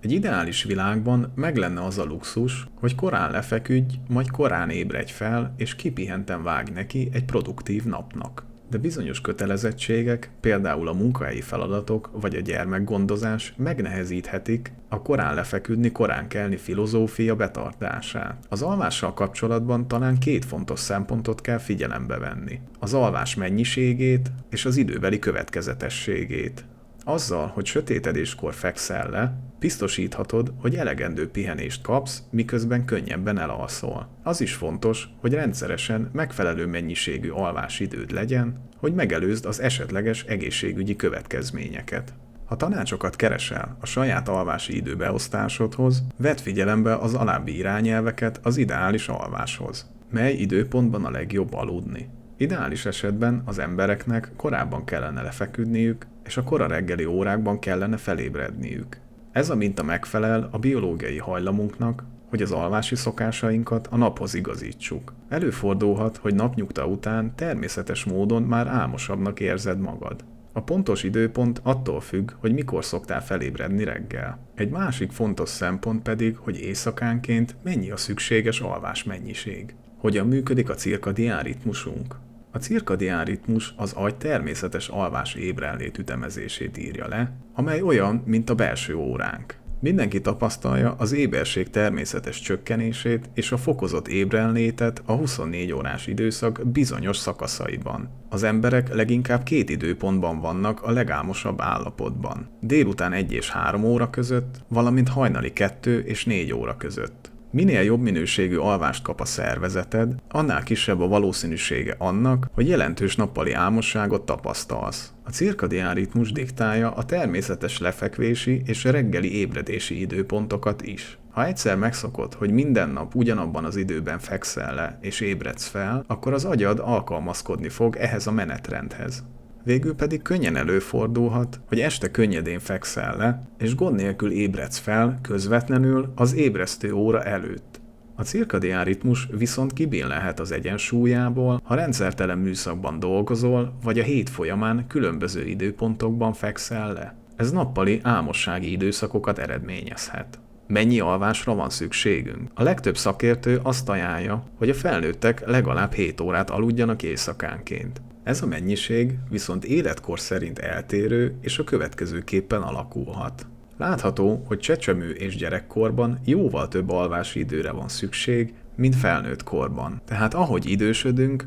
Egy ideális világban meg lenne az a luxus, hogy korán lefeküdj, majd korán ébredj fel, és kipihenten vágj neki egy produktív napnak. De bizonyos kötelezettségek, például a munkahelyi feladatok vagy a gyermekgondozás megnehezíthetik a korán lefeküdni, korán kelni filozófia betartását. Az alvással kapcsolatban talán két fontos szempontot kell figyelembe venni. Az alvás mennyiségét és az időbeli következetességét. Azzal, hogy sötétedéskor fekszel le, biztosíthatod, hogy elegendő pihenést kapsz, miközben könnyebben elalszol. Az is fontos, hogy rendszeresen megfelelő mennyiségű alvásidőd legyen, hogy megelőzd az esetleges egészségügyi következményeket. Ha tanácsokat keresel a saját alvási időbeosztásodhoz, vedd figyelembe az alábbi irányelveket az ideális alváshoz. Mely időpontban a legjobb aludni? Ideális esetben az embereknek korábban kellene lefeküdniük, és a kora reggeli órákban kellene felébredniük. Ez a minta megfelel a biológiai hajlamunknak, hogy az alvási szokásainkat a naphoz igazítsuk. Előfordulhat, hogy napnyugta után természetes módon már álmosabbnak érzed magad. A pontos időpont attól függ, hogy mikor szoktál felébredni reggel. Egy másik fontos szempont pedig, hogy éjszakánként mennyi a szükséges alvásmennyiség. Hogyan működik a cirkadián ritmusunk? A cirkadián ritmus az agy természetes alvás-ébrenlét ütemezését írja le, amely olyan, mint a belső óránk. Mindenki tapasztalja az éberség természetes csökkenését és a fokozott ébrenlétet a 24 órás időszak bizonyos szakaszaiban. Az emberek leginkább két időpontban vannak a legálmosabb állapotban. Délután 1 és 3 óra között, valamint hajnali 2 és 4 óra között. Minél jobb minőségű alvást kap a szervezeted, annál kisebb a valószínűsége annak, hogy jelentős nappali álmosságot tapasztalsz. A cirkadián ritmus diktálja a természetes lefekvési és reggeli ébredési időpontokat is. Ha egyszer megszokod, hogy minden nap ugyanabban az időben fekszel le és ébredsz fel, akkor az agyad alkalmazkodni fog ehhez a menetrendhez. Végül pedig könnyen előfordulhat, hogy este könnyedén fekszel le, és gond nélkül ébredsz fel közvetlenül az ébresztő óra előtt. A cirkadián ritmus viszont kibillenhet az egyensúlyából, ha rendszertelen műszakban dolgozol, vagy a hét folyamán különböző időpontokban fekszel le. Ez nappali álmossági időszakokat eredményezhet. Mennyi alvásra van szükségünk? A legtöbb szakértő azt ajánlja, hogy a felnőttek legalább 7 órát aludjanak éjszakánként. Ez a mennyiség viszont életkor szerint eltérő és a következőképpen alakulhat. Látható, hogy csecsemő és gyerekkorban jóval több alvási időre van szükség, mint felnőtt korban. Tehát ahogy idősödünk,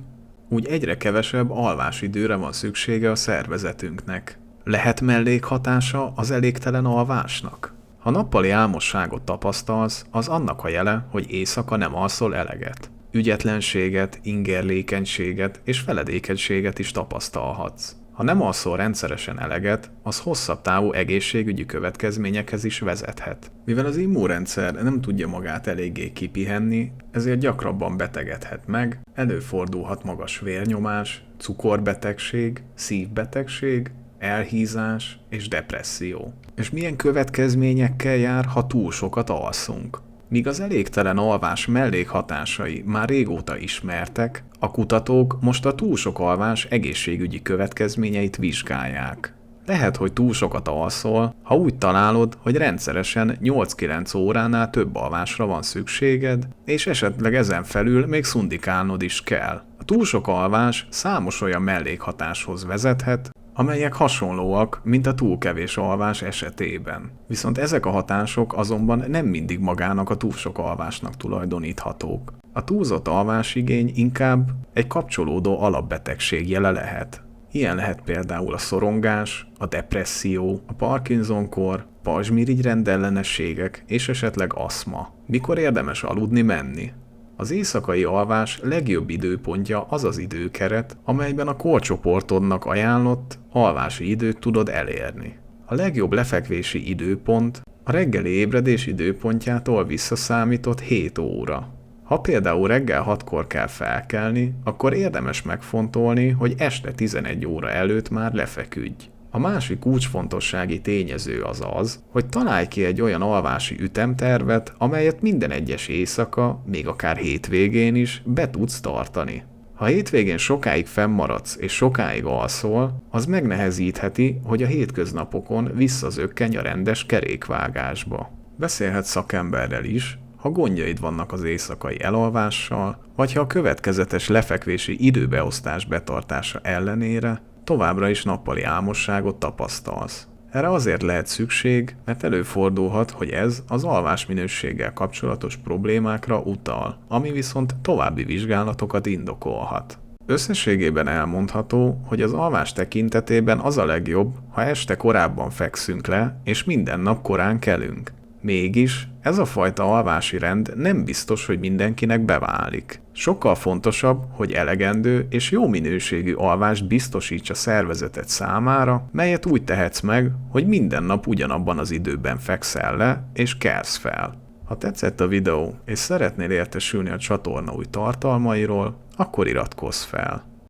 úgy egyre kevesebb alvási időre van szüksége a szervezetünknek. Lehet mellékhatása az elégtelen alvásnak? Ha nappali álmosságot tapasztalsz, az annak a jele, hogy éjszaka nem alszol eleget. Ügyetlenséget, ingerlékenységet és feledékenységet is tapasztalhatsz. Ha nem alszol rendszeresen eleget, az hosszabb távú egészségügyi következményekhez is vezethet. Mivel az immunrendszer nem tudja magát eléggé kipihenni, ezért gyakrabban betegedhet meg, előfordulhat magas vérnyomás, cukorbetegség, szívbetegség, elhízás és depresszió. És milyen következményekkel jár, ha túl sokat alszunk? Míg az elégtelen alvás mellékhatásai már régóta ismertek, a kutatók most a túl sok alvás egészségügyi következményeit vizsgálják. Lehet, hogy túl sokat alszol, ha úgy találod, hogy rendszeresen 8-9 óránál több alvásra van szükséged, és esetleg ezen felül még szundikálnod is kell. A túl sok alvás számos olyan mellékhatáshoz vezethet, amelyek hasonlóak, mint a túl kevés alvás esetében. Viszont ezek a hatások azonban nem mindig magának a túl sok alvásnak tulajdoníthatók. A túlzott alvásigény inkább egy kapcsolódó alapbetegség jele lehet. Ilyen lehet például a szorongás, a depresszió, a Parkinson-kor, pajzsmirigy rendellenességek és esetleg aszma. Mikor érdemes aludni menni? Az éjszakai alvás legjobb időpontja az az időkeret, amelyben a korcsoportodnak ajánlott alvási időt tudod elérni. A legjobb lefekvési időpont a reggeli ébredés időpontjától visszaszámított 7 óra. Ha például reggel 6-kor kell felkelni, akkor érdemes megfontolni, hogy este 11 óra előtt már lefeküdj. A másik kulcsfontossági tényező az, hogy találj ki egy olyan alvási ütemtervet, amelyet minden egyes éjszaka, még akár hétvégén is be tudsz tartani. Ha hétvégén sokáig fennmaradsz és sokáig alszol, az megnehezítheti, hogy a hétköznapokon visszazökkenj a rendes kerékvágásba. Beszélhetsz szakemberrel is, ha gondjaid vannak az éjszakai elalvással, vagy ha a következetes lefekvési időbeosztás betartása ellenére továbbra is nappali álmosságot tapasztalsz. Erre azért lehet szükség, mert előfordulhat, hogy ez az alvásminőséggel kapcsolatos problémákra utal, ami viszont további vizsgálatokat indokolhat. Összességében elmondható, hogy az alvás tekintetében az a legjobb, ha este korábban fekszünk le, és minden nap korán kelünk. Mégis ez a fajta alvási rend nem biztos, hogy mindenkinek beválik. Sokkal fontosabb, hogy elegendő és jó minőségű alvást biztosíts a szervezeted számára, melyet úgy tehetsz meg, hogy minden nap ugyanabban az időben fekszel le és kelsz fel. Ha tetszett a videó és szeretnél értesülni a csatorna új tartalmairól, akkor iratkozz fel.